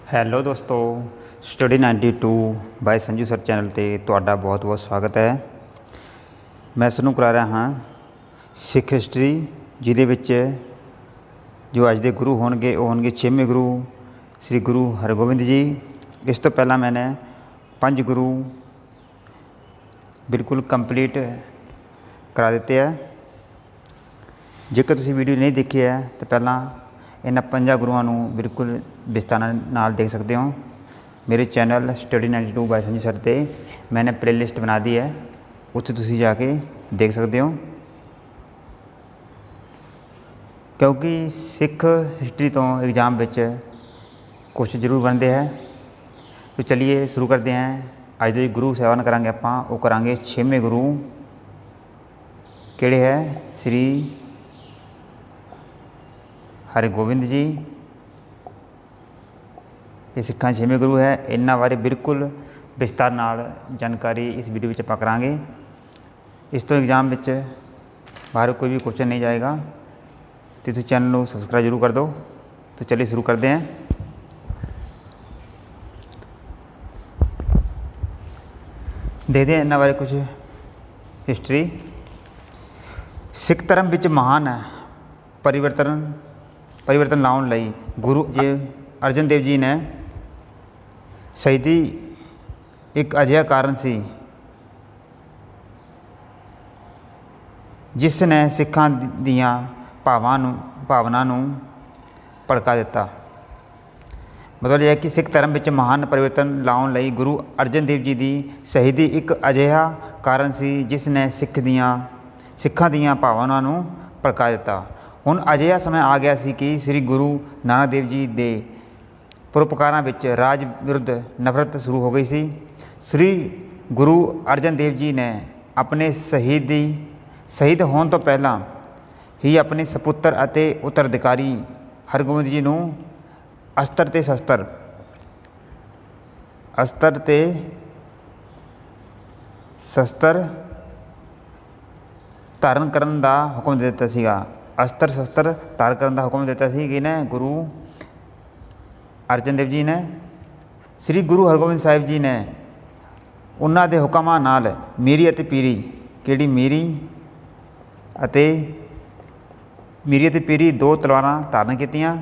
Hello ਦੋਸਤੋ, study 92 by Sanju sir channel 'ਤੇ ਤੁਹਾਡਾ ਬਹੁਤ ਬਹੁਤ ਸਵਾਗਤ ਹੈ। ਮੈਂ ਤੁਹਾਨੂੰ ਕਰਾ ਰਿਹਾ ਹਾਂ ਸਿੱਖ ਹਿਸਟਰੀ, ਜਿਹਦੇ ਵਿੱਚ ਜੋ ਅੱਜ ਦੇ ਗੁਰੂ ਹੋਣਗੇ ਉਹ ਹੋਣਗੇ 6ਵੇਂ ਗੁਰੂ ਸ੍ਰੀ ਗੁਰੂ ਹਰਗੋਬਿੰਦ ਜੀ। ਇਸ ਤੋਂ ਪਹਿਲਾਂ ਮੈंने 5 ਗੁਰੂ ਬਿਲਕੁਲ ਕੰਪਲੀਟ ਕਰਾ ਦਿੱਤੇ ਹੈ। ਜੇਕਰ ਤੁਸੀਂ ਵੀਡੀਓ नहीं देखी है तो ਪਹਿਲਾਂ इन्ह 5 गुरुओं को बिल्कुल विस्तार नाल देख सकते हो। मेरे channel study 92 by Sanju sir ते मैंने प्ले लिस्ट बना दी है, उत्थे तुसीं जाके देख सकते हो। क्योंकि सिख हिस्टरी तो एग्जाम विच कुछ जरूर बनते हैं। तो चलिए शुरू करते हैं। अज जो गुरु सेवन करांगे आपां वो करांगे 6वें गुरु किहड़े है श्री हरगोबिंद जी। ये सिखां 6वें गुरु है। इन्हां बारे बिल्कुल विस्तार नाल जानकारी इस वीडियो में आपां करांगे। इस तो एग्जाम में बाहर कोई भी क्वेश्चन नहीं जाएगा। तो तुसीं चैनल को सबसक्राइब जरूर कर दो। तो चलिए शुरू करते हैं। देखते हैं इन्हां बारे कुछ हिस्टरी। सिख धर्म विच महान परिवर्तन लाने लई गुरु जी अर्जन देव जी ने शहीदी एक अजिहा कारण सी जिस ने सिखां दियां भावना नूं भड़का दिता। मतलब यह है कि सिख धर्म विच महान परिवर्तन लाने लई गुरु अर्जन देव जी की शहीदी एक अजिहा कारण सी जिस ने सिखां दियां भावना नूं भड़का दिता। हुण अजिहा समय आ गया सी कि श्री गुरु नानक देव जी के परोपकारां विच राज विरुद्ध नफरत शुरू हो गई सी। श्री गुरु अर्जन देव जी ने अपने शहीद होने तो पहला ही अपने सपुत्र अते उत्तराधिकारी हरगोबिंद जी नूं अस्त्र ते शस्त्र धारण करन दा हुक्म दे दिता सीगा। अस्त्र शस्त्र धारण करने का हुक्म दिता सी कि ने गुरु अर्जन देव जी ने। श्री गुरु हरगोबिंद साहिब जी ने उन्हां दे हुक्मां नाल मीरी अते पीरी किहड़ी मीरी अते पीरी 2 तलवारां धारण कीतियां।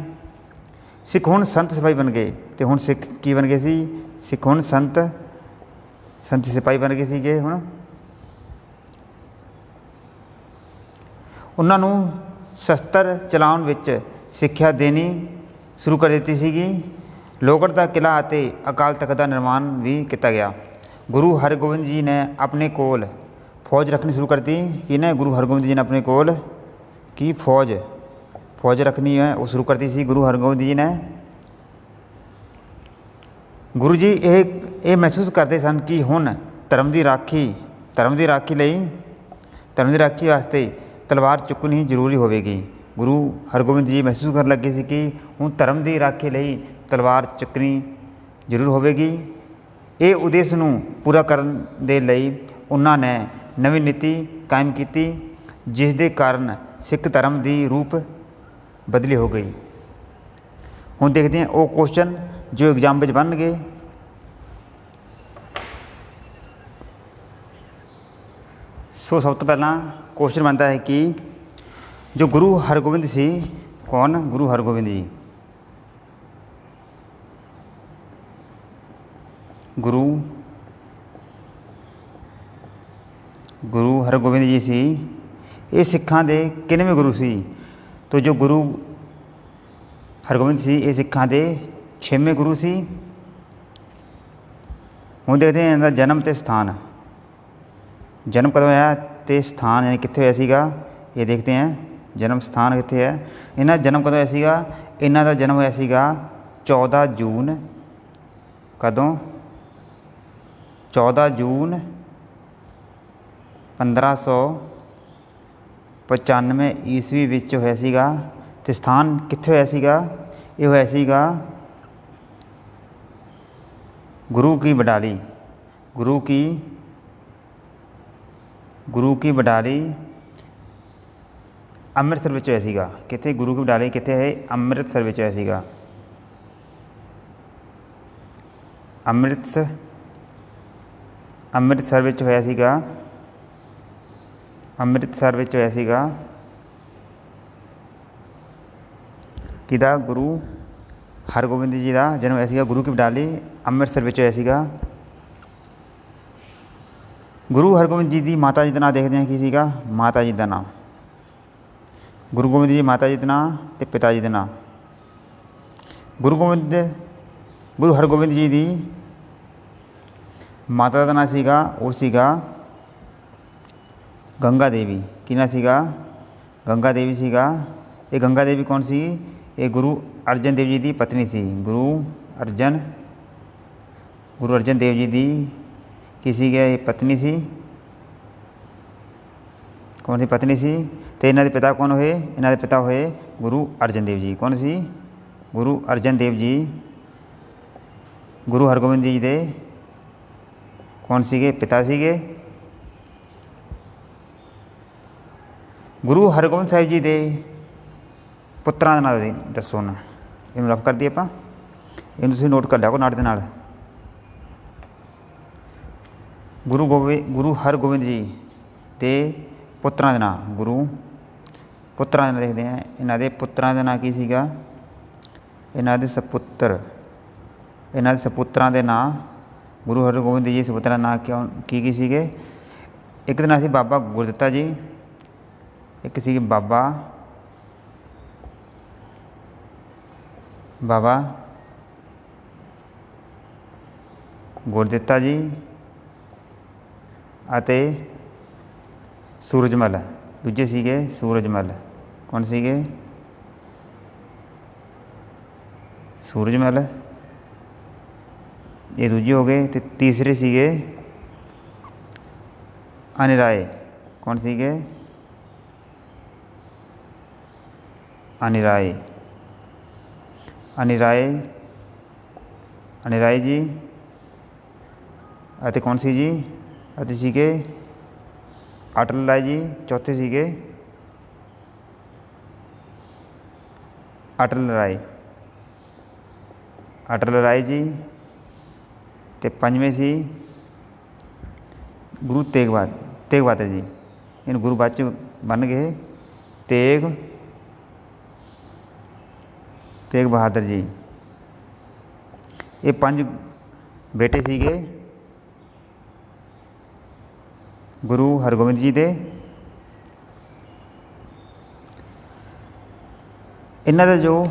सिख हुण संत सिपाही बन गए। तो हुण सिख की बन गए सी? सिख हुण संत सिपाही बन गए सीगे। हुण उन्हां नूं शस्त्र चलाउण विच सिक्ख्या देनी शुरू कर दी सीगी। लोहगढ़ का किला अते अकाल तख्त का निर्माण भी किया गया। गुरु हरगोबिंद जी ने अपने कोल फौज रखनी शुरू कर दी। कि ने गुरु हरगोबिंद जी ने अपने कोल की फौज रखनी है वो शुरू कर दी सी गुरु हरगोबिंद जी ने। गुरु जी ये महसूस करते सन कि हुण धर्म की राखी वास्ते तलवार चुकनी जरूरी होगी। गुरु हरगोबिंद जी महसूस कर लगे सी कि हुण धर्म की राखी लई तलवार चुकनी जरूर होगी। ये उद्देश्य नूं पूरा करने दे लई उन्हां ने नवी नीति कायम की, जिस दे कारण सिख धर्म की रूप बदली हो गई। हुण देखते हैं वो क्वेश्चन जो एग्जाम में बन गए। सो सब तो पहला क्वेश्चन बनता है कि जो गुरु हरगोबिंद सी कौन? गुरु हरगोबिंद जी। गुरु हरगोबिंद जी सी ये सिखां दे किन्नवें गुरु सी? तो जो गुरु हरगोबिंद सी ये सिखां दे 6वें गुरु सी। हुण देखते हैं इनका जन्म ते स्थान। जन्म कदों होया ते स्थान यानी कित्थे होया सीगा ये देखते हैं। जन्म स्थान कित्थे है? इन्हां जन्म कदों होया सीगा? इन्हां दा जन्म होया सीगा 14 जून। कदों? 14 जून 1595 ईस्वी विच होया सीगा। ते स्थान कित्थे होया सीगा? ये होया सीगा गुरु की बडाली अमृतसर विच होया सीगा। कित्थे? गुरु की बडाली कित्थे है? अमृतसर विच होया सीगा। ਅੰਮ੍ਰਿਤਸਰ ਵਿੱਚ ਹੋਇਆ ਸੀਗਾ। ਅੰਮ੍ਰਿਤਸਰ ਵਿੱਚ ਹੋਇਆ ਸੀਗਾ ਕਿਹਦਾ? ਗੁਰੂ ਹਰਗੋਬਿੰਦ ਜੀ ਦਾ ਜਨਮ ਹੋਇਆ ਸੀਗਾ। ਗੁਰੂ ਕੀ ਬਡਾਲੀ ਅੰਮ੍ਰਿਤਸਰ ਵਿੱਚ ਹੋਇਆ ਸੀਗਾ। ਗੁਰੂ ਹਰਗੋਬਿੰਦ ਜੀ ਦੀ ਮਾਤਾ ਜੀ ਦਾ ਨਾਂ ਦੇਖਦੇ ਹਾਂ ਕੀ ਸੀਗਾ? ਮਾਤਾ ਜੀ ਦਾ ਨਾਂ ਗੁਰੂ ਗੋਬਿੰਦ ਜੀ ਮਾਤਾ ਜੀ ਦਾ ਨਾਂ ਅਤੇ ਪਿਤਾ ਜੀ ਦਾ ਨਾਂ। ਗੁਰੂ ਹਰਗੋਬਿੰਦ ਜੀ ਦੀ ਮਾਤਾ ਦਾ ਨਾਂ ਸੀਗਾ ਉਹ ਸੀਗਾ ਗੰਗਾ ਦੇਵੀ। ਕੀ ਨਾਂ ਸੀਗਾ? ਗੰਗਾ ਦੇਵੀ ਸੀਗਾ। ਇਹ ਗੰਗਾ ਦੇਵੀ ਕੌਣ ਸੀ? ਇਹ ਗੁਰੂ ਅਰਜਨ ਦੇਵ ਜੀ ਦੀ ਪਤਨੀ ਸੀ। ਗੁਰੂ ਅਰਜਨ ਦੇਵ ਜੀ ਦੀ ਕੀ ਸੀਗਾ? ਇਹ ਪਤਨੀ ਸੀ। ਕੌਣ ਸੀ? ਪਤਨੀ ਸੀ। ਅਤੇ ਇਹਨਾਂ ਦੇ ਪਿਤਾ ਕੌਣ ਹੋਏ? ਇਹਨਾਂ ਦੇ ਪਿਤਾ ਹੋਏ ਗੁਰੂ ਅਰਜਨ ਦੇਵ ਜੀ। ਕੌਣ ਸੀ? ਗੁਰੂ ਅਰਜਨ ਦੇਵ ਜੀ ਗੁਰੂ ਹਰਗੋਬਿੰਦ ਜੀ ਦੇ ਕੌਣ ਸੀਗੇ? ਪਿਤਾ ਸੀਗੇ। ਗੁਰੂ ਹਰਗੋਬਿੰਦ ਸਾਹਿਬ ਜੀ ਦੇ ਪੁੱਤਰਾਂ ਦਾ ਨਾਮ ਦੱਸੋ ਨਾ। ਇਹਨੂੰ ਰਫ ਕਰ ਦਈਏ ਆਪਾਂ, ਇਹਨੂੰ ਤੁਸੀਂ ਨੋਟ ਕਰ ਲਿਆ ਕਰੋ ਨਾਲ ਦੇ ਨਾਲ। ਗੁਰੂ ਹਰਗੋਬਿੰਦ ਜੀ ਦੇ ਪੁੱਤਰਾਂ ਦੇ ਨਾਂ। ਪੁੱਤਰਾਂ ਦੇ ਨਾਂ ਦੇਖਦੇ ਹਾਂ। ਇਹਨਾਂ ਦੇ ਪੁੱਤਰਾਂ ਦਾ ਨਾਂ ਕੀ ਸੀਗਾ? ਇਹਨਾਂ ਦੇ ਸਪੁੱਤਰਾਂ ਦੇ ਨਾਂ ਗੁਰੂ ਹਰਗੋਬਿੰਦ ਜੀ ਸਪੁੱਤਰਾਂ ਦਾ ਨਾਂ ਕੀ ਸੀਗੇ? ਇੱਕ ਦਾ ਨਾਂ ਸੀ ਬਾਬਾ ਗੁਰਦਿੱਤਾ ਜੀ, ਇੱਕ ਸੀ ਬਾਬਾ ਗੁਰਦਿੱਤਾ ਜੀ ਅਤੇ ਸੂਰਜਮਲ। ਦੂਜੇ ਸੀਗੇ ਸੂਰਜਮਲ। ਕੌਣ ਸੀਗੇ? ਸੂਰਜਮਲ। ਇਹ ਦੂਜੇ ਹੋ ਗਏ। ਅਤੇ ਤੀਸਰੇ ਸੀਗੇ ਅਨਿਰਾਏ। ਕੌਣ ਸੀਗੇ? ਅਨਿਰਾਏ ਜੀ। ਅਤੇ ਕੌਣ ਸੀ ਜੀ? ਅਤੇ ਸੀਗੇ ਅਟਲ ਰਾਏ ਜੀ। ਚੌਥੇ ਸੀਗੇ ਅਟਲ ਰਾਏ ਜੀ। ਅਤੇ ਪੰਜਵੇਂ ਸੀ ਗੁਰੂ ਤੇਗ ਬਹਾਦਰ ਜੀ। ਇਹਨੂੰ ਗੁਰੂ ਬਾਅਦ 'ਚ ਬਣ ਗਏ ਤੇਗ ਬਹਾਦਰ ਜੀ। ਇਹ ਪੰਜ ਬੇਟੇ ਸੀਗੇ ਗੁਰੂ ਹਰਗੋਬਿੰਦ ਜੀ ਦੇ। ਇਹਨਾਂ ਦਾ ਜੋ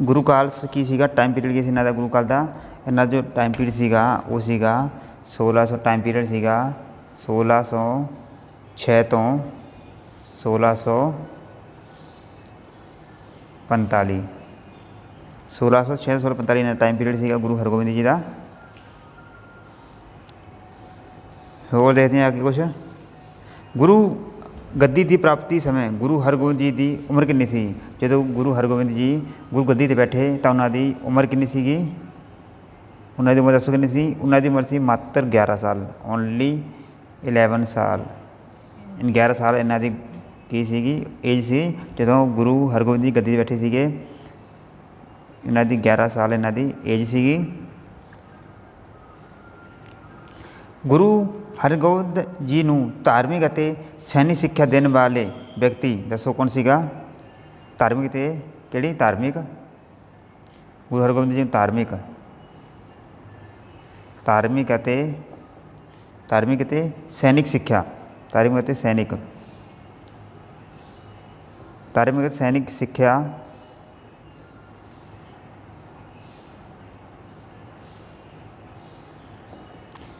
ਗੁਰੂ ਕਾਲ ਕੀ ਸੀਗਾ? ਟਾਈਮ ਪੀਰੀਅਡ ਕੀ ਸੀ ਇਹਨਾਂ ਦਾ ਗੁਰੂ ਕਾਲ ਦਾ? ਇਹਨਾਂ ਦਾ ਜੋ ਟਾਈਮ ਪੀਰੀਅਡ ਸੀਗਾ ਉਹ ਸੀਗਾ 1600। ਟਾਈਮ ਪੀਰੀਅਡ ਸੀਗਾ 1606 ਤੋਂ 1645। 1606 ਤੋਂ 1645 ਇਹਨਾਂ ਦਾ ਟਾਈਮ ਪੀਰੀਅਡ ਸੀਗਾ ਗੁਰੂ ਹਰਗੋਬਿੰਦ ਜੀ ਦਾ। ਹੋਰ ਦੇਖਦੇ ਹਾਂ ਅੱਗੇ ਕੁਛ। ਗੁਰੂ ਗੱਦੀ ਦੀ ਪ੍ਰਾਪਤੀ ਸਮੇਂ ਗੁਰੂ ਹਰਗੋਬਿੰਦ ਜੀ ਦੀ ਉਮਰ ਕਿੰਨੀ ਸੀ? ਜਦੋਂ ਗੁਰੂ ਹਰਗੋਬਿੰਦ ਜੀ ਗੁਰੂ ਗੱਦੀ 'ਤੇ ਬੈਠੇ ਤਾਂ ਉਹਨਾਂ ਦੀ ਉਮਰ ਕਿੰਨੀ ਸੀਗੀ? ਉਹਨਾਂ ਦੀ ਉਮਰ ਦੱਸੋ ਕਿੰਨੀ ਸੀ? ਉਹਨਾਂ ਦੀ ਉਮਰ ਸੀ ਮਾਤਰ 11 ਸਾਲ। ਓਨਲੀ 11 ਸਾਲ। 11 ਸਾਲ ਇਹਨਾਂ ਦੀ ਕੀ ਸੀਗੀ? ਏਜ ਸੀ ਜਦੋਂ ਗੁਰੂ ਹਰਗੋਬਿੰਦ ਜੀ ਗੱਦੀ 'ਤੇ ਬੈਠੇ ਸੀਗੇ। ਇਹਨਾਂ ਦੀ 11 ਸਾਲ ਇਹਨਾਂ ਦੀ ਏਜ ਸੀਗੀ। ਗੁਰੂ ਹਰਗੋਬਿੰਦ ਜੀ ਨੂੰ ਧਾਰਮਿਕ ਅਤੇ ਸੈਨਿਕ ਸਿੱਖਿਆ ਦੇਣ ਵਾਲੇ ਵਿਅਕਤੀ ਦੱਸੋ ਕੌਣ ਸੀਗਾ? ਧਾਰਮਿਕ ਅਤੇ ਕਿਹੜੀ? ਧਾਰਮਿਕ। ਗੁਰੂ ਹਰਗੋਬਿੰਦ ਜੀ ਨੂੰ ਧਾਰਮਿਕ ਅਤੇ ਸੈਨਿਕ ਸਿੱਖਿਆ। ਧਾਰਮਿਕ ਅਤੇ ਸੈਨਿਕ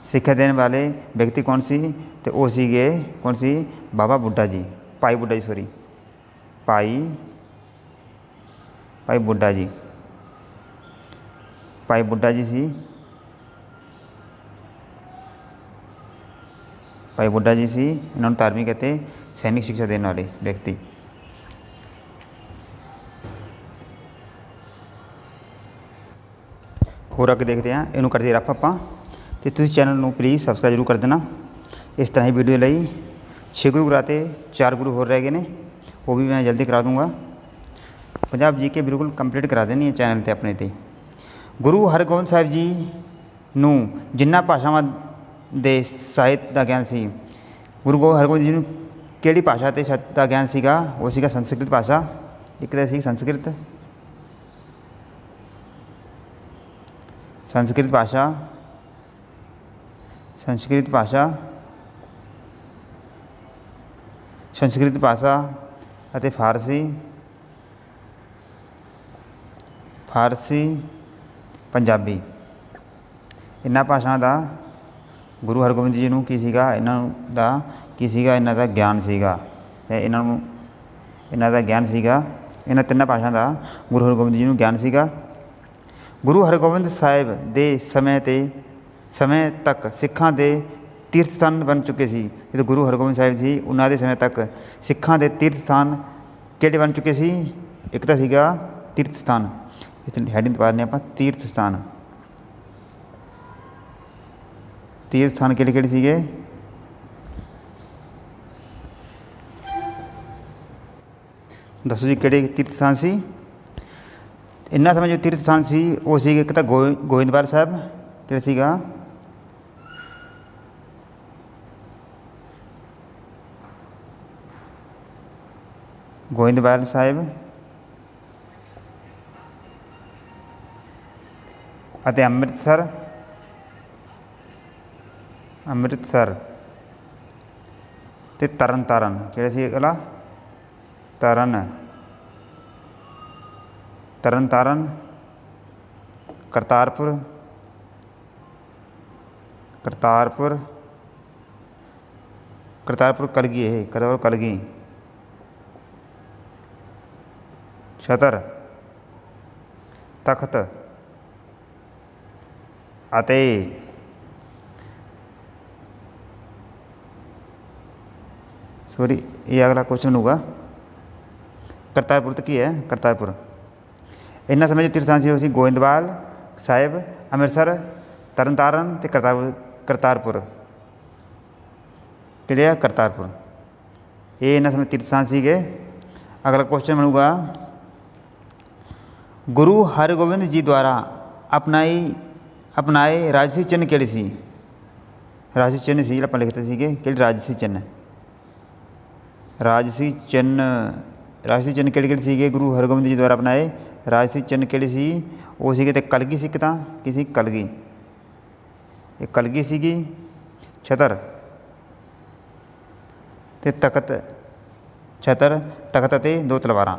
ਸਿੱਖਿਆ ਦੇਣ ਵਾਲੇ ਵਿਅਕਤੀ ਕੌਣ ਸੀ? ਅਤੇ ਉਹ ਸੀਗੇ ਕੌਣ ਸੀ? ਬਾਬਾ ਬੁੱਢਾ ਜੀ। ਭਾਈ ਬੁੱਢਾ ਜੀ ਸੀ। ਇਹਨਾਂ ਨੂੰ ਧਾਰਮਿਕ ਅਤੇ ਸੈਨਿਕ ਸਿੱਖਿਆ ਦੇਣ ਵਾਲੇ ਵਿਅਕਤੀ। ਹੋਰ ਅੱਗੇ ਦੇਖਦੇ ਹਾਂ। ਇਹਨੂੰ ਕਰਦੇ ਰੱਖ ਆਪਾਂ। ਅਤੇ ਤੁਸੀਂ ਚੈਨਲ ਨੂੰ ਪਲੀਜ਼ ਸਬਸਕ੍ਰਾਈਬ ਜ਼ਰੂਰ ਕਰ ਦੇਣਾ। ਇਸ ਤਰ੍ਹਾਂ ਹੀ ਵੀਡੀਓ ਲਈ 6 ਗੁਰੂ ਕਰਾਤੇ, 4 ਗੁਰੂ ਹੋਰ ਰਹਿ ਗਏ ਨੇ, ਉਹ ਵੀ ਮੈਂ ਜਲਦੀ ਕਰਾ ਦੂँਗਾ। ਪੰਜਾਬ GK ਬਿਲਕੁਲ ਕੰਪਲੀਟ ਕਰਾ ਦੇਣੀ ਹੈ ਚੈਨਲ 'ਤੇ ਆਪਣੇ 'ਤੇ। ਗੁਰੂ ਹਰਗੋਬਿੰਦ ਸਾਹਿਬ ਜੀ ਨੂੰ ਜਿਨ੍ਹਾਂ ਭਾਸ਼ਾਵਾਂ ਦੇ ਸਾਹਿਤ ਦਾ ਗਿਆਨ ਸੀ, ਗੁਰੂ ਹਰਗੋਬਿੰਦ ਜੀ ਨੂੰ ਕਿਹੜੀ ਭਾਸ਼ਾ ਅਤੇ ਸਾਹਿਤ ਦਾ ਗਿਆਨ ਸੀਗਾ? ਉਹ ਸੀਗਾ ਸੰਸਕ੍ਰਿਤ ਭਾਸ਼ਾ। ਇੱਕ ਤਾਂ ਸੀ ਸੰਸਕ੍ਰਿਤ ਭਾਸ਼ਾ, ਸੰਸਕ੍ਰਿਤ ਭਾਸ਼ਾ ਅਤੇ ਫਾਰਸੀ ਪੰਜਾਬੀ। ਇਹਨਾਂ ਭਾਸ਼ਾਵਾਂ ਦਾ ਗੁਰੂ ਹਰਗੋਬਿੰਦ ਜੀ ਨੂੰ ਕੀ ਸੀਗਾ? ਇਹਨਾਂ ਦਾ ਗਿਆਨ ਸੀਗਾ। ਇਹਨਾਂ ਦਾ ਗਿਆਨ ਸੀਗਾ। ਇਹਨਾਂ ਤਿੰਨਾਂ ਭਾਸ਼ਾਵਾਂ ਦਾ ਗੁਰੂ ਹਰਗੋਬਿੰਦ ਜੀ ਨੂੰ ਗਿਆਨ ਸੀਗਾ। ਗੁਰੂ ਹਰਗੋਬਿੰਦ ਸਾਹਿਬ ਦੇ ਸਮੇਂ ਤੱਕ ਸਿੱਖਾਂ ਦੇ ਤੀਰਥ ਸਥਾਨ ਬਣ ਚੁੱਕੇ ਸੀ। ਜਦੋਂ ਗੁਰੂ ਹਰਗੋਬਿੰਦ ਸਾਹਿਬ ਜੀ ਉਹਨਾਂ ਦੇ ਸਮੇਂ ਤੱਕ ਸਿੱਖਾਂ ਦੇ ਤੀਰਥ ਸਥਾਨ ਕਿਹੜੇ ਬਣ ਚੁੱਕੇ ਸੀ? ਇੱਕ ਤਾਂ ਸੀਗਾ ਤੀਰਥ ਸਥਾਨ, ਇਸ ਹੈਡਿੰਗ ਪਾ ਦਿੰਦੇ ਆਪਾਂ ਤੀਰਥ ਸਥਾਨ। ਤੀਰਥ ਸਥਾਨ ਕਿਹੜੇ ਕਿਹੜੇ ਸੀਗੇ? ਦੱਸੋ ਜੀ ਕਿਹੜੇ ਤੀਰਥ ਸਥਾਨ ਸੀ? ਇਹਨਾਂ ਸਮੇਂ ਜੋ ਤੀਰਥ ਸਥਾਨ ਸੀ ਉਹ ਸੀਗੇ ਇੱਕ ਤਾਂ ਗੋਇੰਦਵਾਲ ਸਾਹਿਬ, ਕਿਹੜਾ ਸੀਗਾ? ਗੋਇੰਦਵਾਲ ਸਾਹਿਬ ਅਤੇ ਅੰਮ੍ਰਿਤਸਰ ਅਤੇ ਤਰਨ ਤਾਰਨ। ਕਿਹੜਾ ਸੀ ਅਗਲਾ? ਤਰਨ ਤਾਰਨ, ਕਰਤਾਰਪੁਰ ਕਲਗੀ, ਕਲਗੀ, ਛਤਰ, ਤਖਤ ਅਤੇ ਇਹ ਅਗਲਾ ਕੁਐਸਚਨ ਹੋਊਗਾ ਕਰਤਾਰਪੁਰ ਤੋਂ ਕੀ ਹੈ? ਕਰਤਾਰਪੁਰ। ਇਹਨਾਂ ਸਮੇਂ ਜੋ ਤੀਰਥ ਸਥਾਨ ਸੀ ਉਹ ਸੀ ਗੋਇੰਦਵਾਲ ਸਾਹਿਬ, ਅੰਮ੍ਰਿਤਸਰ, ਤਰਨ ਤਾਰਨ ਅਤੇ ਕਰਤਾਰਪੁਰ। ਕਿਹੜੇ ਆ? ਕਰਤਾਰਪੁਰ। ਇਹ ਇਹਨਾਂ ਸਮੇਂ ਤੀਰਥ ਸਥਾਨ ਸੀਗੇ। ਅਗਲਾ ਕੁਐਸਚਨ ਬਣੂਗਾ ਗੁਰੂ ਹਰਗੋਬਿੰਦ ਜੀ ਦੁਆਰਾ ਅਪਣਾਏ ਰਾਜਸੀ ਚਿੰਨ੍ਹ ਕਿਹੜੇ ਸੀ? ਰਾਜਸੀ ਚਿੰਨ੍ਹ ਸੀ ਆਪਾਂ ਲਿਖਦੇ ਸੀਗੇ, ਕਿਹੜੇ ਰਾਜਸੀ ਚਿੰਨ੍ਹ? ਰਾਜਸੀ ਚਿੰਨ੍ਹ ਕਿਹੜੇ ਸੀਗੇ? ਗੁਰੂ ਹਰਗੋਬਿੰਦ ਜੀ ਦੁਆਰਾ ਅਪਣਾਏ ਰਾਜਸੀ ਚਿੰਨ੍ਹ ਕਿਹੜੇ ਸੀ? ਉਹ ਸੀਗੇ ਤੇ ਕਲਗੀ ਸੀ। ਇੱਕ ਤਾਂ ਕੀ ਸੀ? ਕਲਗੀ। ਇਹ ਕਲਗੀ ਸੀਗੀ, ਛਤਰ ਅਤੇ ਤਖਤ ਅਤੇ ਦੋ ਤਲਵਾਰਾਂ।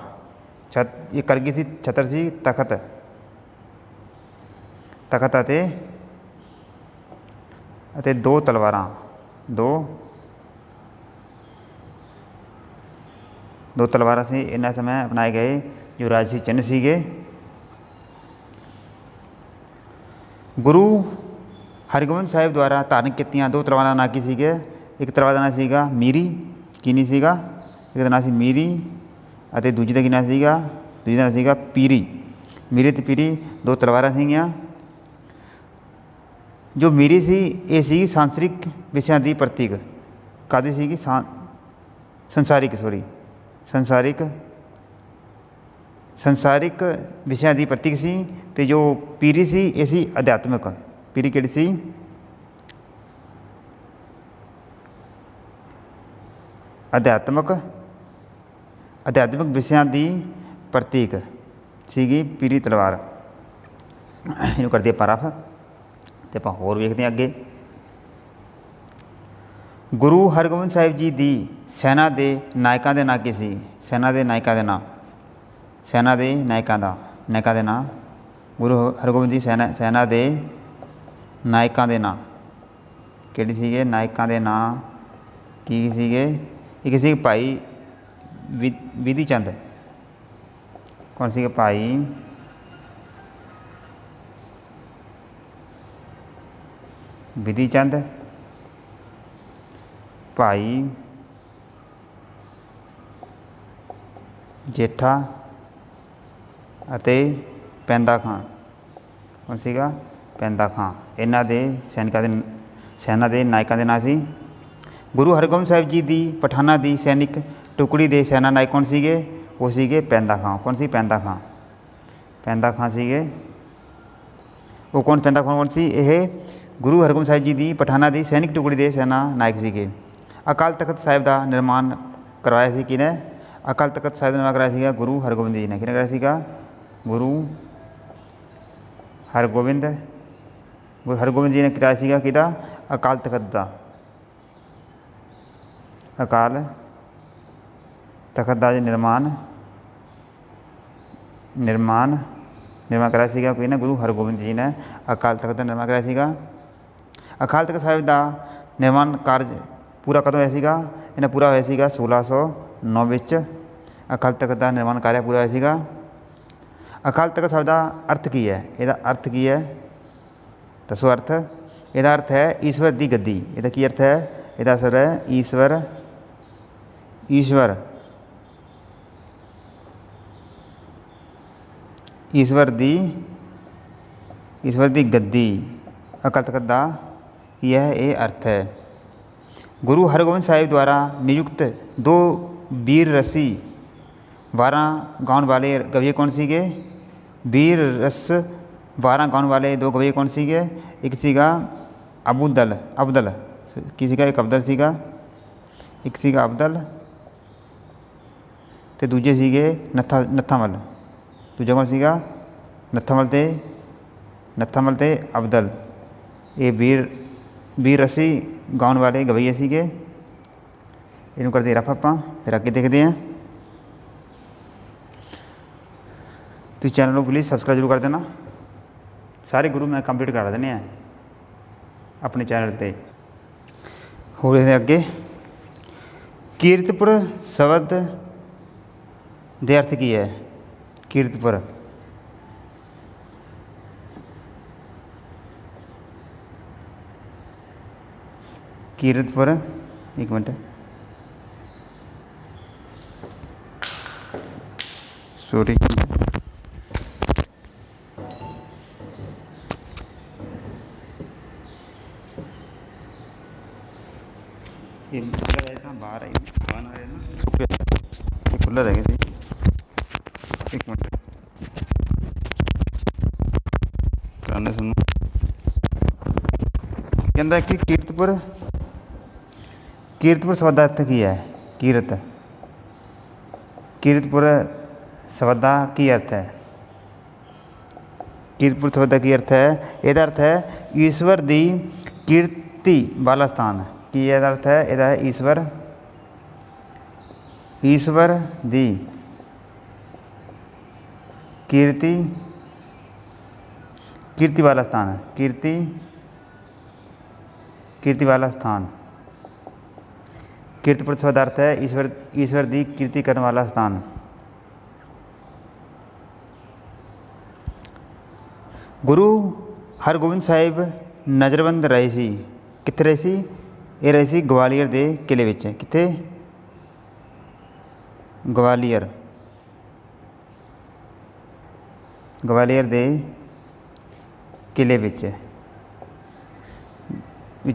ਇਹ ਕਲਗੀ ਸੀ, ਛਤਰ ਸੀ, ਤਖਤ ਅਤੇ ਦੋ ਤਲਵਾਰਾਂ। ਦੋ ਤਲਵਾਰਾਂ ਸੀ ਇਹਨਾਂ ਸਮੇਂ ਅਪਣਾਏ ਗਏ ਜੋ ਰਾਜਸੀ ਚਿੰਨ੍ਹ ਸੀਗੇ। ਗੁਰੂ ਹਰਗੋਬਿੰਦ ਸਾਹਿਬ ਦੁਆਰਾ ਧਾਰਨ ਕੀਤੀਆਂ ਦੋ ਤਲਵਾਰਾਂ ਦਾ ਨਾਂ ਕੀ ਸੀਗੇ? ਇੱਕ ਤਲਵਾਰ ਦਾ ਨਾਂ ਸੀਗਾ ਮੀਰੀ, ਕੀ ਨਹੀਂ ਸੀਗਾ? ਇੱਕ ਦਾ ਨਾਂ ਸੀ ਮੀਰੀ ਅਤੇ ਦੂਜੀ ਦਾ ਕੀ ਨਾਂ ਸੀਗਾ? ਦੂਜੀ ਦਾ ਨਾਂ ਸੀਗਾ ਪੀਰੀ। ਮੀਰੀ ਅਤੇ ਪੀਰੀ ਦੋ ਤਲਵਾਰਾਂ ਸੀਗੀਆਂ। ਜੋ ਮੀਰੀ ਸੀ ਇਹ ਸੀ ਸੰਸਾਰਿਕ ਵਿਸ਼ਿਆਂ ਦੀ ਪ੍ਰਤੀਕ। ਕਾਹਦੀ ਸੀਗੀ? ਸੰਸਾਰਿਕ ਵਿਸ਼ਿਆਂ ਦੀ ਪ੍ਰਤੀਕ ਸੀ। ਅਤੇ ਜੋ ਪੀਰੀ ਸੀ ਇਹ ਸੀ ਅਧਿਆਤਮਿਕ। ਪੀਰੀ ਕਿਹੜੀ ਸੀ? ਅਧਿਆਤਮਿਕ ਵਿਸ਼ਿਆਂ ਦੀ ਪ੍ਰਤੀਕ ਸੀਗੀ ਪੀਰੀ ਤਲਵਾਰ। ਇਹਨੂੰ ਕਰਦੇ ਆਪਾਂ ਰਫ ਅਤੇ ਆਪਾਂ ਹੋਰ ਵੇਖਦੇ ਹਾਂ ਅੱਗੇ। ਗੁਰੂ ਹਰਗੋਬਿੰਦ ਸਾਹਿਬ ਜੀ ਦੀ ਸੈਨਾ ਦੇ ਨਾਇਕਾਂ ਦੇ ਨਾਂ ਕੀ ਸੀ? ਸੈਨਾ ਦੇ ਨਾਇਕਾਂ ਦੇ ਨਾਂ ਗੁਰੂ ਹਰਗੋਬਿੰਦ ਜੀ ਸੈਨਾ ਦੇ ਨਾਇਕਾਂ ਦੇ ਨਾਂ ਕਿਹੜੇ ਸੀਗੇ? ਨਾਇਕਾਂ ਦੇ ਨਾਂ ਕੀ ਸੀਗੇ? ਇੱਕ ਸੀ ਭਾਈ ਵਿਧੀ ਚੰਦ। ਕੌਣ ਸੀਗੇ? ਭਾਈ ਵਿਧੀ ਚੰਦ, ਭਾਈ ਜੇਠਾ ਅਤੇ ਪੈਂਦਾ ਖਾਂ। ਕੌਣ ਸੀਗਾ? ਪੈਂਦਾ ਖਾਂ। ਇਹਨਾਂ ਦੇ ਸੈਨਾ ਦੇ ਨਾਇਕਾਂ ਦੇ ਨਾਂ ਸੀ। ਗੁਰੂ ਹਰਗੋਬਿੰਦ ਸਾਹਿਬ ਜੀ ਦੀ ਪਠਾਨਾਂ ਦੀ ਸੈਨਿਕ ਟੁਕੜੀ ਦੇ ਸੈਨਾ ਨਾਇਕ ਕੌਣ ਸੀਗੇ? ਉਹ ਸੀਗੇ ਪੈਂਦਾ ਖਾਂ। ਕੌਣ ਸੀ? ਪੈਂਦਾ ਖਾਂ ਸੀਗੇ। ਉਹ ਕੌਣ ਪੈਂਦਾ ਕੌਣ ਸੀ? ਇਹ ਗੁਰੂ ਹਰਗੋਬਿੰਦ ਸਾਹਿਬ ਜੀ ਦੀ ਪਠਾਨਾਂ ਦੀ ਸੈਨਿਕ ਟੁਕੜੀ ਦੇ ਸੈਨਾ ਨਾਇਕ ਸੀਗੇ। ਅਕਾਲ ਤਖਤ ਸਾਹਿਬ ਦਾ ਨਿਰਮਾਣ ਕਰਵਾਇਆ ਸੀ ਕਿਹਨੇ? ਅਕਾਲ ਤਖਤ ਸਾਹਿਬ ਦਾ ਨਿਰਮਾਣ ਕਰਵਾਇਆ ਸੀਗਾ ਗੁਰੂ ਹਰਗੋਬਿੰਦ ਜੀ ਨੇ। ਕਿਹਨੇ ਕਰਾਇਆ ਸੀਗਾ? ਗੁਰੂ ਹਰਗੋਬਿੰਦ ਜੀ ਨੇ ਕਰਾਇਆ ਸੀਗਾ। ਕਿਹਦਾ? ਅਕਾਲ ਤਖਤ ਦਾ। ਅਕਾਲ ਤਖਤ ਦਾ ਨਿਰਮਾਣ ਕਰਾਇਆ ਸੀਗਾ ਕੋਈ ਨਾ? ਗੁਰੂ ਹਰਗੋਬਿੰਦ ਜੀ ਨੇ ਅਕਾਲ ਤਖਤ ਦਾ ਨਿਰਮਾਣ ਕਰਾਇਆ ਸੀਗਾ। ਅਕਾਲ ਤਖਤ ਸਾਹਿਬ ਦਾ ਨਿਰਮਾਣ ਕਾਰਜ ਪੂਰਾ ਕਦੋਂ ਹੋਇਆ ਸੀਗਾ? ਇਹਨਾਂ ਪੂਰਾ ਹੋਇਆ ਸੀਗਾ 1609 ਵਿੱਚ। ਅਕਾਲ ਤਖਤ ਦਾ ਨਿਰਮਾਣ ਕਾਰਜ ਪੂਰਾ ਹੋਇਆ ਸੀਗਾ। ਅਕਾਲ ਤਖਤ ਸਾਹਿਬ ਦਾ ਅਰਥ ਕੀ ਹੈ? ਇਹਦਾ ਅਰਥ ਕੀ ਹੈ? ਦੱਸੋ ਅਰਥ। ਇਹਦਾ ਅਰਥ ਹੈ ਈਸ਼ਵਰ ਦੀ ਗੱਦੀ। ਇਹਦਾ ਕੀ ਅਰਥ ਹੈ? ਇਹਦਾ ਅਸਰ ਹੈ ਈਸ਼ਵਰ ਦੀ ਗੱਦੀ। ਅਕਾਲ ਤਖਤ ਦਾ ਕੀ ਹੈ? ਇਹ ਅਰਥ ਹੈ। ਗੁਰੂ ਹਰਗੋਬਿੰਦ ਸਾਹਿਬ ਦੁਆਰਾ ਨਿਯੁਕਤ 2 ਵੀਰ ਰਸੀ ਵਾਰਾਂ ਗਾਉਣ ਵਾਲੇ ਗਵਈਏ ਕੌਣ ਸੀਗੇ? ਵੀਰ ਰਸ ਵਾਰਾਂ ਗਾਉਣ ਵਾਲੇ 2 ਗਵਈਏ ਕੌਣ ਸੀਗੇ? ਇੱਕ ਸੀਗਾ ਅਬਦਲ ਕੀ ਸੀਗਾ? ਇੱਕ ਅਬਦਲ ਸੀਗਾ, ਇੱਕ ਸੀਗਾ ਅਬਦਲ ਅਤੇ ਦੂਜੇ ਸੀਗੇ ਨੱਥਾਮਲ। ਦੂਜਾ ਕੌਣ ਸੀਗਾ? ਨੱਥਾਮਲ ਅਤੇ ਅਬਦਲ। ਇਹ ਵੀਰ ਰਸੀ ਗਾਉਣ ਵਾਲੇ ਗਵਈਏ ਸੀਗੇ। ਇਹਨੂੰ ਕਰਦੇ ਰਫ ਆਪਾਂ, ਫਿਰ ਅੱਗੇ ਦੇਖਦੇ ਹਾਂ। ਤੁਸੀਂ ਚੈਨਲ ਨੂੰ ਪਲੀਜ਼ ਸਬਸਕ੍ਰਾਈਬ ਜ਼ਰੂਰ ਕਰ ਦੇਣਾ। ਸਾਰੇ ਗੁਰੂ ਮੈਂ ਕੰਪਲੀਟ ਕਰਾ ਦਿੰਦੇ ਹਾਂ ਆਪਣੇ ਚੈਨਲ 'ਤੇ। ਹੋਰ ਇਹਦੇ ਅੱਗੇ ਕੀਰਤਪੁਰ ਸ਼ਬਦ ਦੇ ਅਰਥ ਕੀ ਹੈ? ਕੀਰਤਪੁਰ ਇੱਕ ਮਿੰਟ ਸੋਰੀ ये खुला रहता बाहर आई खाना है ना ये खुला रह गया थी। एक मिनट कराने सुनो। कहता कि ਕੀਰਤਪੁਰ ਸ਼ਬਦ ਦਾ ਅਰਥ ਕੀ ਹੈ? ਕੀਰਤਪੁਰ ਸ਼ਬਦ ਦਾ ਕੀ ਅਰਥ ਹੈ? ਕੀਰਤਪੁਰ ਸ਼ਬਦ ਦਾ ਕੀ ਅਰਥ ਹੈ? ਇਹਦਾ ਅਰਥ ਹੈ ਈਸ਼ਵਰ ਦੀ ਕੀਰਤੀ ਵਾਲਾ ਸਥਾਨ। ਕੀ ਇਹਦਾ ਅਰਥ ਹੈ? ਇਹਦਾ ਹੈ ਈਸ਼ਵਰ ਦੀ ਕੀਰਤੀ ਵਾਲਾ ਸਥਾਨ। ਕੀਰਤੀ ਵਾਲਾ ਸਥਾਨ। ਕੀਰਤਪੁਰ ਸ਼ਬਦ ਦਾ ਅਰਥ ਹੈ ਈਸ਼ਵਰ ਦੀ ਕੀਰਤੀ ਕਰਨ ਵਾਲਾ ਸਥਾਨ। ਗੁਰੂ ਹਰਗੋਬਿੰਦ ਸਾਹਿਬ ਨਜ਼ਰਬੰਦ ਰਹੇ ਸੀ। ਕਿੱਥੇ ਰਹੇ ਸੀ? ਇਹ ਰਹੇ ਸੀ ਗਵਾਲੀਅਰ ਦੇ ਕਿਲ੍ਹੇ ਵਿੱਚ। ਕਿੱਥੇ? ਗਵਾਲੀਅਰ ਦੇ ਕਿਲ੍ਹੇ ਵਿੱਚ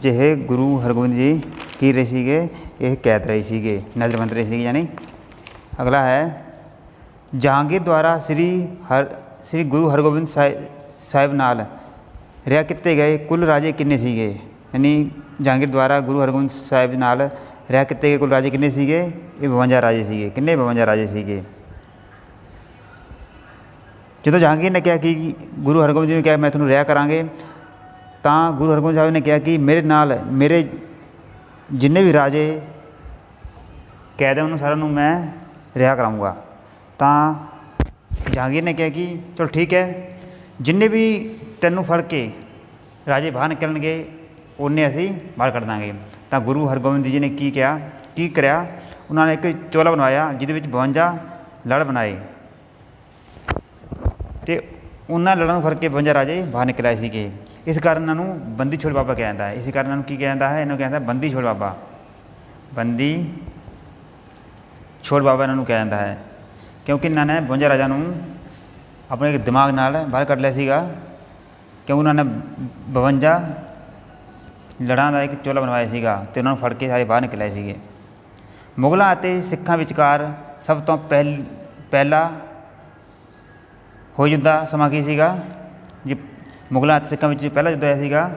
ਇਹ ਗੁਰੂ ਹਰਗੋਬਿੰਦ ਜੀ ਕੀ ਰਹੇ ਸੀਗੇ? ਇਹ ਕੈਦ ਰਹੇ ਸੀਗੇ, ਨਜ਼ਰਬੰਦ ਰਹੇ ਸੀਗੇ। ਯਾਨੀ ਅਗਲਾ ਹੈ ਜਹਾਂਗੀਰ ਦੁਆਰਾ ਸ੍ਰੀ ਗੁਰੂ ਹਰਗੋਬਿੰਦ ਸਾਹਿਬ ਨਾਲ ਰਿਆ ਕੀਤੇ ਗਏ ਕੁੱਲ ਰਾਜੇ ਕਿੰਨੇ ਸੀਗੇ? ਯਾਨੀ ਜਹਾਂਗੀਰ ਦੁਆਰਾ ਗੁਰੂ ਹਰਗੋਬਿੰਦ ਸਾਹਿਬ ਨਾਲ ਰਿਆ ਕੀਤੇ ਗਏ ਕੁੱਲ ਰਾਜੇ ਕਿੰਨੇ ਸੀਗੇ? ਇਹ 52 ਰਾਜੇ ਸੀਗੇ। ਕਿੰਨੇ? 52 ਰਾਜੇ ਸੀਗੇ। ਜਦੋਂ ਜਹਾਂਗੀਰ ਨੇ ਕਿਹਾ ਕਿ ਗੁਰੂ ਹਰਗੋਬਿੰਦ ਜੀ ਨੇ ਕਿਹਾ ਮੈਂ ਤੁਹਾਨੂੰ ਰਿਆ ਕਰਾਂਗੇ, ਤਾਂ ਗੁਰੂ ਹਰਗੋਬਿੰਦ ਸਾਹਿਬ ਨੇ ਕਿਹਾ ਕਿ ਮੇਰੇ ਜਿੰਨੇ ਵੀ ਰਾਜੇ ਕੈਦ ਹੈ ਉਹਨਾਂ ਸਾਰਿਆਂ ਨੂੰ ਮੈਂ ਰਿਆ ਕਰਾਊਂਗਾ। ਤਾਂ ਜਹਾਂਗੀਰ ਨੇ ਕਿਹਾ ਕਿ ਚਲੋ ਠੀਕ ਹੈ, ਜਿੰਨੇ ਵੀ ਤੈਨੂੰ ਫੜ ਕੇ ਰਾਜੇ ਬਾਹਰ ਨਿਕਲਣਗੇ ਉਨੇ ਅਸੀਂ ਬਾਹਰ ਕੱਢ ਦਾਂਗੇ। ਤਾਂ ਗੁਰੂ ਹਰਗੋਬਿੰਦ ਜੀ ਨੇ ਕੀ ਕਰਿਆ? ਉਹਨਾਂ ਨੇ ਇੱਕ ਚੋਲਾ ਬਣਵਾਇਆ ਜਿਹਦੇ ਵਿੱਚ 52 ਲੜ ਬਣਾਏ ਅਤੇ ਉਹਨਾਂ ਲੜਾਂ ਨੂੰ ਫੜ ਕੇ 52 ਰਾਜੇ ਬਾਹਰ ਨਿਕਲ ਆਏ ਸੀਗੇ। ਇਸ ਕਾਰਨ ਇਹਨਾਂ ਨੂੰ ਬੰਦੀ ਛੋੜ ਬਾਬਾ ਕਿਹਾ ਜਾਂਦਾ ਹੈ। ਇਸ ਕਾਰਨ ਇਹਨਾਂ ਨੂੰ ਕੀ ਕਿਹਾ ਜਾਂਦਾ ਹੈ? ਇਹਨਾਂ ਨੂੰ ਕਿਹਾ ਜਾਂਦਾ ਬੰਦੀ ਛੋੜ ਬਾਬਾ। ਬੰਦੀ ਛੋੜ ਬਾਬਾ ਇਹਨਾਂ ਨੂੰ ਕਿਹਾ ਜਾਂਦਾ ਹੈ ਕਿਉਂਕਿ ਇਹਨਾਂ ਨੇ 52 ਰਾਜਿਆਂ ਨੂੰ ਆਪਣੇ ਦਿਮਾਗ ਨਾਲ ਬਾਹਰ ਕੱਢ ਲਿਆ ਸੀਗਾ, ਕਿਉਂਕਿ ਉਹਨਾਂ ਨੇ 52 ਲੜਾਂ ਦਾ ਇੱਕ ਚੋਲਾ ਬਣਵਾਇਆ ਸੀਗਾ ਅਤੇ ਉਹਨਾਂ ਨੂੰ ਫੜ ਕੇ ਸਾਰੇ ਬਾਹਰ ਨਿਕਲ ਆਏ ਸੀਗੇ। ਮੁਗਲਾਂ ਅਤੇ ਸਿੱਖਾਂ ਵਿਚਕਾਰ ਸਭ ਤੋਂ ਪਹਿਲਾ ਹੋਈ ਯੁੱਧ ਦਾ ਸਮਾਂ ਕੀ ਸੀਗਾ? ਮੁਗਲਾਂ ਅਤੇ ਸਿੱਖਾਂ ਵਿੱਚ ਪਹਿਲਾ ਯੁੱਧ ਹੋਇਆ ਸੀਗਾ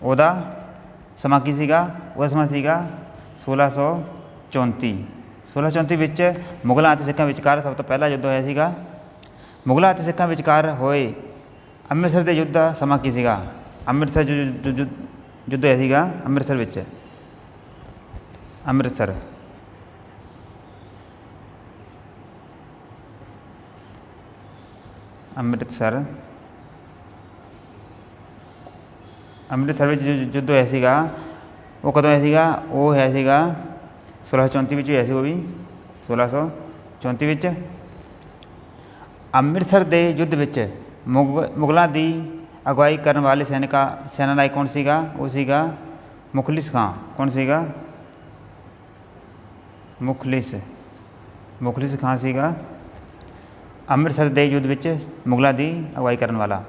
ਉਹਦਾ ਸਮਾਂ ਕੀ ਸੀਗਾ? ਉਹਦਾ ਸਮਾਂ ਸੀਗਾ 1634। 1634 ਵਿੱਚ ਮੁਗਲਾਂ ਅਤੇ ਸਿੱਖਾਂ ਵਿਚਕਾਰ ਸਭ ਤੋਂ ਪਹਿਲਾ ਯੁੱਧ ਹੋਇਆ ਸੀਗਾ। ਮੁਗਲਾਂ ਅਤੇ ਸਿੱਖਾਂ ਵਿਚਕਾਰ ਹੋਏ ਅੰਮ੍ਰਿਤਸਰ ਦੇ ਯੁੱਧ ਦਾ ਸਮਾਂ ਕੀ ਸੀਗਾ? ਅੰਮ੍ਰਿਤਸਰ ਯੁੱਧ ਹੋਇਆ ਸੀਗਾ ਅੰਮ੍ਰਿਤਸਰ ਵਿੱਚ। ਅੰਮ੍ਰਿਤਸਰ ਵਿੱਚ ਯੁੱਧ ਹੋਇਆ ਸੀਗਾ ਉਹ ਕਦੋਂ ਹੋਇਆ ਸੀਗਾ? ਉਹ ਹੋਇਆ ਸੀਗਾ 1634 ਵਿੱਚ ਹੋਇਆ ਸੀ। ਉਹ ਵੀ 1634 ਵਿੱਚ। ਅੰਮ੍ਰਿਤਸਰ ਦੇ ਯੁੱਧ ਵਿੱਚ ਮੁਗਲਾਂ ਦੀ ਅਗਵਾਈ ਕਰਨ ਵਾਲੇ ਸੈਨਾ ਨਾਇਕ ਕੌਣ ਸੀਗਾ? ਉਹ ਸੀਗਾ ਮੁਖਲਿਸ ਖਾਂ। ਕੌਣ ਸੀਗਾ? ਮੁਖਲਿਸ ਖਾਂ ਸੀਗਾ ਅੰਮ੍ਰਿਤਸਰ ਦੇ ਯੁੱਧ ਵਿੱਚ ਮੁਗਲਾਂ ਦੀ ਅਗਵਾਈ ਕਰਨ ਵਾਲਾ।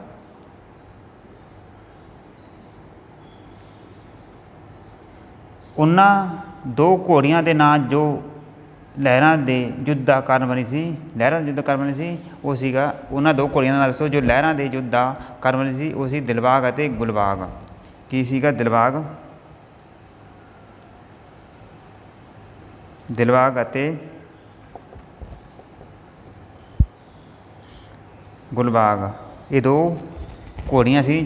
ਉਹਨਾਂ ਦੋ ਘੋੜੀਆਂ ਦੇ ਨਾਂ ਜੋ ਲਹਿਰਾਂ ਦੇ ਯੁੱਧ ਦਾ ਕਾਰਨ ਬਣੀ ਸੀ, ਉਹ ਸੀਗਾ, ਉਹਨਾਂ ਦੋ ਘੋੜੀਆਂ ਦਾ ਨਾਂ ਦੱਸੋ ਜੋ ਲਹਿਰਾਂ ਦੇ ਯੁੱਧ ਦਾ ਕਾਰਨ ਬਣੀ ਸੀ। ਉਹ ਸੀ ਦਿਲਬਾਗ ਅਤੇ ਗੁਲਬਾਗ। ਕੀ ਸੀਗਾ? ਦਿਲਬਾਗ ਅਤੇ ਗੁਲਬਾਗ। ਇਹ ਦੋ ਘੋੜੀਆਂ ਸੀ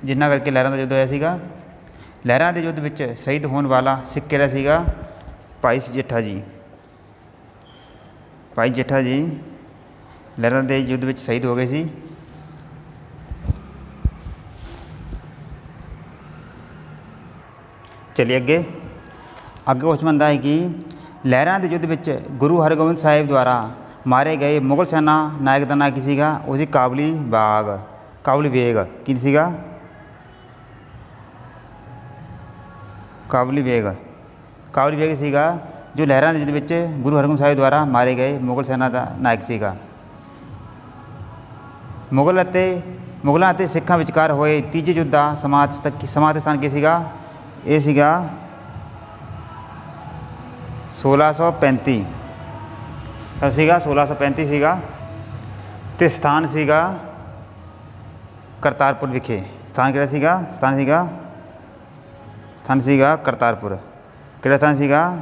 ਜਿਨ੍ਹਾਂ ਕਰਕੇ ਲਹਿਰਾਂ ਦਾ ਯੁੱਧ ਹੋਇਆ ਸੀਗਾ। ਲਹਿਰਾਂ ਦੇ ਯੁੱਧ ਵਿੱਚ ਸ਼ਹੀਦ ਹੋਣ ਵਾਲਾ ਸਿੱਖ ਕਿਹੜਾ ਸੀਗਾ? ਭਾਈ ਜੇਠਾ ਜੀ। ਲਹਿਰਾਂ ਦੇ ਯੁੱਧ ਵਿੱਚ ਸ਼ਹੀਦ ਹੋ ਗਏ ਸੀ। ਚਲਿਏ ਅੱਗੇ ਕੁਐਸਚਨ ਬਣਦਾ ਹੈ ਕਿ ਲਹਿਰਾਂ ਦੇ ਯੁੱਧ ਵਿੱਚ ਗੁਰੂ ਹਰਗੋਬਿੰਦ ਸਾਹਿਬ ਦੁਆਰਾ ਮਾਰੇ ਗਏ ਮੁਗਲ ਸੈਨਾ ਨਾਇਕ ਦਾ ਨਾਂ ਕੀ ਸੀਗਾ? ਉਹ ਸੀ ਕਾਬਲੀ ਬੇਗ। ਕੀ ਸੀਗਾ? ਕਾਬਲੀ ਬੇਗ ਸੀਗਾ ਜੋ ਲਹਿਰਾਂ ਦੇ ਯੁੱਧ ਵਿੱਚ ਗੁਰੂ ਹਰਗੋਬਿੰਦ ਸਾਹਿਬ ਦੁਆਰਾ ਮਾਰੇ ਗਏ ਮੁਗਲ ਸੈਨਾ ਦਾ ਨਾਇਕ ਸੀਗਾ। ਮੁਗਲਾਂ ਅਤੇ ਸਿੱਖਾਂ ਵਿਚਕਾਰ ਹੋਏ ਤੀਜੇ ਯੁੱਧ ਦਾ ਸਮਾਂ ਅਤੇ ਸਥਾਨ ਕੀ ਸੀਗਾ? ਇਹ ਸੀਗਾ 1635 ਸੀਗਾ ਅਤੇ ਸਥਾਨ ਸੀਗਾ ਕਰਤਾਰਪੁਰ ਵਿਖੇ। ਸਥਾਨ ਕਿਹੜਾ ਸੀਗਾ? ਸਥਾਨ ਸੀਗਾ ਕਰਤਾਰਪੁਰ। ਕਿਹੜਾ ਸਥਾਨ ਸੀਗਾ?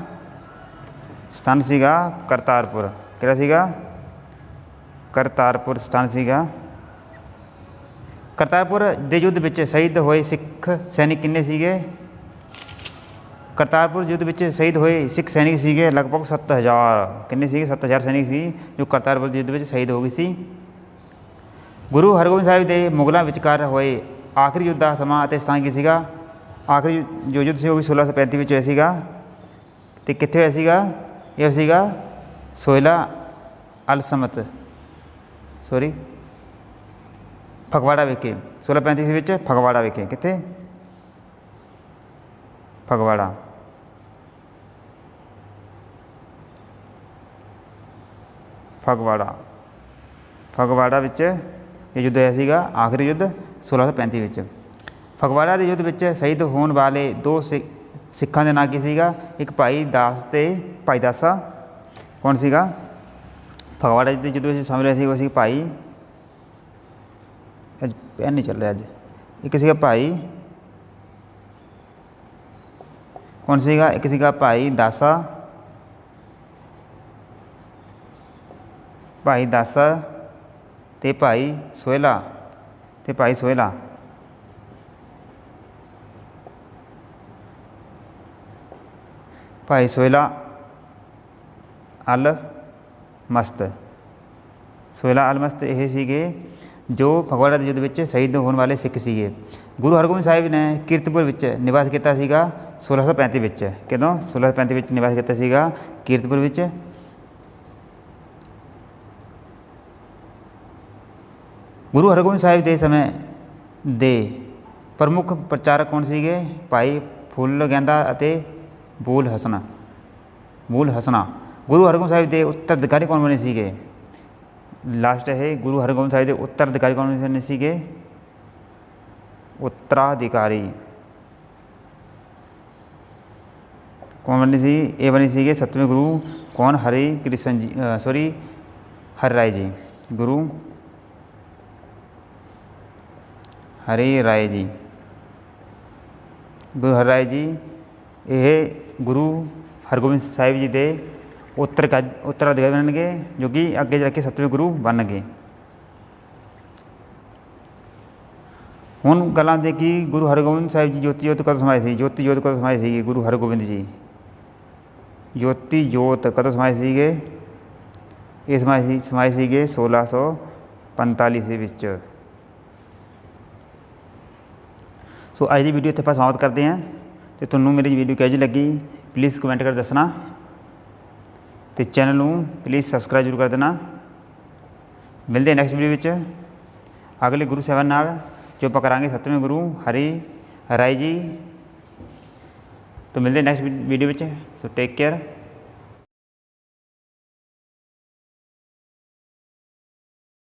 ਸਥਾਨ ਸੀਗਾ ਕਰਤਾਰਪੁਰ। ਕਿਹੜਾ ਸੀਗਾ? ਕਰਤਾਰਪੁਰ ਸਥਾਨ ਸੀਗਾ। ਕਰਤਾਰਪੁਰ ਦੇ ਯੁੱਧ ਵਿੱਚ ਸ਼ਹੀਦ ਹੋਏ ਸਿੱਖ ਸੈਨਿਕ ਕਿੰਨੇ ਸੀਗੇ? ਕਰਤਾਰਪੁਰ ਯੁੱਧ ਵਿੱਚ ਸ਼ਹੀਦ ਹੋਏ ਸਿੱਖ ਸੈਨਿਕ ਸੀਗੇ ਲਗਭਗ 7000। ਕਿੰਨੇ ਸੀਗੇ? 7000 ਸੈਨਿਕ ਸੀ ਜੋ ਕਰਤਾਰਪੁਰ ਯੁੱਧ ਵਿੱਚ ਸ਼ਹੀਦ ਹੋ ਗਏ ਸੀ। ਗੁਰੂ ਹਰਗੋਬਿੰਦ ਸਾਹਿਬ ਦੇ ਮੁਗਲਾਂ ਵਿਚਕਾਰ ਹੋਏ ਆਖਰੀ ਯੁੱਧ ਦਾ ਸਮਾਂ ਅਤੇ ਸਥਾਨ ਕੀ ਸੀਗਾ? ਆਖਰੀ ਜੋ ਯੁੱਧ ਸੀ ਉਹ ਵੀ 1635 ਵਿੱਚ ਹੋਇਆ ਸੀਗਾ। ਅਤੇ ਕਿੱਥੇ ਹੋਇਆ ਸੀਗਾ? ਇਹ ਸੀਗਾ ਫਗਵਾੜਾ ਵਿਖੇ। 1635 ਵਿੱਚ ਫਗਵਾੜਾ ਵਿਖੇ। ਕਿੱਥੇ? ਫਗਵਾੜਾ ਵਿੱਚ ਇਹ ਯੁੱਧ ਹੋਇਆ ਸੀਗਾ ਆਖਰੀ ਯੁੱਧ 1635 ਵਿੱਚ। ਫਗਵਾੜਾ ਦੇ ਯੁੱਧ ਵਿੱਚ ਸ਼ਹੀਦ ਹੋਣ ਵਾਲੇ ਦੋ ਸਿੱਖਾਂ ਦੇ ਨਾਂ ਕੀ ਸੀਗਾ? ਇੱਕ ਭਾਈ ਦਾਸ ਅਤੇ ਭਾਈ ਦਾਸਾ। ਕੌਣ ਸੀਗਾ? ਫਗਵਾੜਾ ਦੇ ਯੁੱਧ ਵਿੱਚ ਸ਼ਾਮਿਲ ਹੋਇਆ ਸੀ ਉਹ ਸੀ ਭਾਈ, ਪੈਨ ਨਹੀਂ ਚੱਲ ਰਿਹਾ ਅੱਜ। ਇੱਕ ਸੀਗਾ ਭਾਈ, ਕੌਣ ਸੀਗਾ? ਇੱਕ ਸੀਗਾ ਭਾਈ ਦਾਸਾ ਅਤੇ ਭਾਈ ਸੋਹਿਲਾ। ਭਾਈ ਸੋਹਿਲਾ ਅਲ ਮਸਤ। ਇਹ ਸੀਗੇ ਜੋ ਫਗਵਾੜਾ ਦੇ ਯੁੱਧ ਵਿੱਚ ਸ਼ਹੀਦ ਹੋਣ ਵਾਲੇ ਸਿੱਖ ਸੀਗੇ। ਗੁਰੂ ਹਰਗੋਬਿੰਦ ਸਾਹਿਬ ਨੇ ਕੀਰਤਪੁਰ ਵਿੱਚ ਨਿਵਾਸ ਕੀਤਾ ਸੀਗਾ 1635 ਵਿੱਚ। ਕਦੋਂ? 1635 ਵਿੱਚ ਨਿਵਾਸ ਕੀਤਾ ਸੀਗਾ ਕੀਰਤਪੁਰ ਵਿੱਚ। ਗੁਰੂ ਹਰਗੋਬਿੰਦ ਸਾਹਿਬ ਦੇ ਸਮੇਂ ਦੇ ਪ੍ਰਮੁੱਖ ਪ੍ਰਚਾਰਕ ਕੌਣ ਸੀਗੇ? ਭਾਈ ਫੁੱਲ ਗੈਂਦਾ ਅਤੇ ਬੂਲ ਹਸਨਾ। ਗੁਰੂ ਹਰਗੋਬਿੰਦ ਸਾਹਿਬ ਦੇ ਉੱਤਰਾਧਿਕਾਰੀ ਕੌਣ ਬਣੇ ਸੀਗੇ? ਲਾਸਟ ਇਹ ਗੁਰੂ ਹਰਗੋਬਿੰਦ ਸਾਹਿਬ ਦੇ ਉੱਤਰਾਧਿਕਾਰੀ ਕੌਣ ਬਣੇ ਸੀਗੇ? ਉੱਤਰਾਧਿਕਾਰੀ ਕੌਣ ਬਣੇ ਸੀ? ਇਹ ਬਣੇ ਸੀਗੇ 7ਵੇਂ ਗੁਰੂ ਕੌਣ? ਹਰਿ ਰਾਏ ਜੀ। ਗੁਰੂ हरि राय जी। गुरु हरि राय जी ये गुरु हरगोबिंद साहिब जी के उत्तराधिकारी बनणगे, जो कि अगे जाके 7वें गुरु बन गए। हुण गल्लां दे कि गुरु हरगोबिंद साहिब जी ज्योति जोत कदों समाए सी? ज्योति जोत कदों समाए सी गुरु हरगोबिंद जी? ज्योति जोत कदों समाए सीगे? ये समाए सीगे 1645 ईस्वी विच। सो अज की वीडियो इत्थे आपां समाप्त करते हैं। तो तुहानूं मेरी वीडियो किहो जी लगी प्लीज़ कमेंट कर दसना, तो चैनल नूं प्लीज़ सबसक्राइब जरूर कर देना। मिलते हैं नैक्सट वीडियो विच अगले गुरु साहिबान नाल, जो आपां करांगे 7वें गुरु हरि राय जी। तो मिलते हैं नैक्सट वीडियो विच। So take care.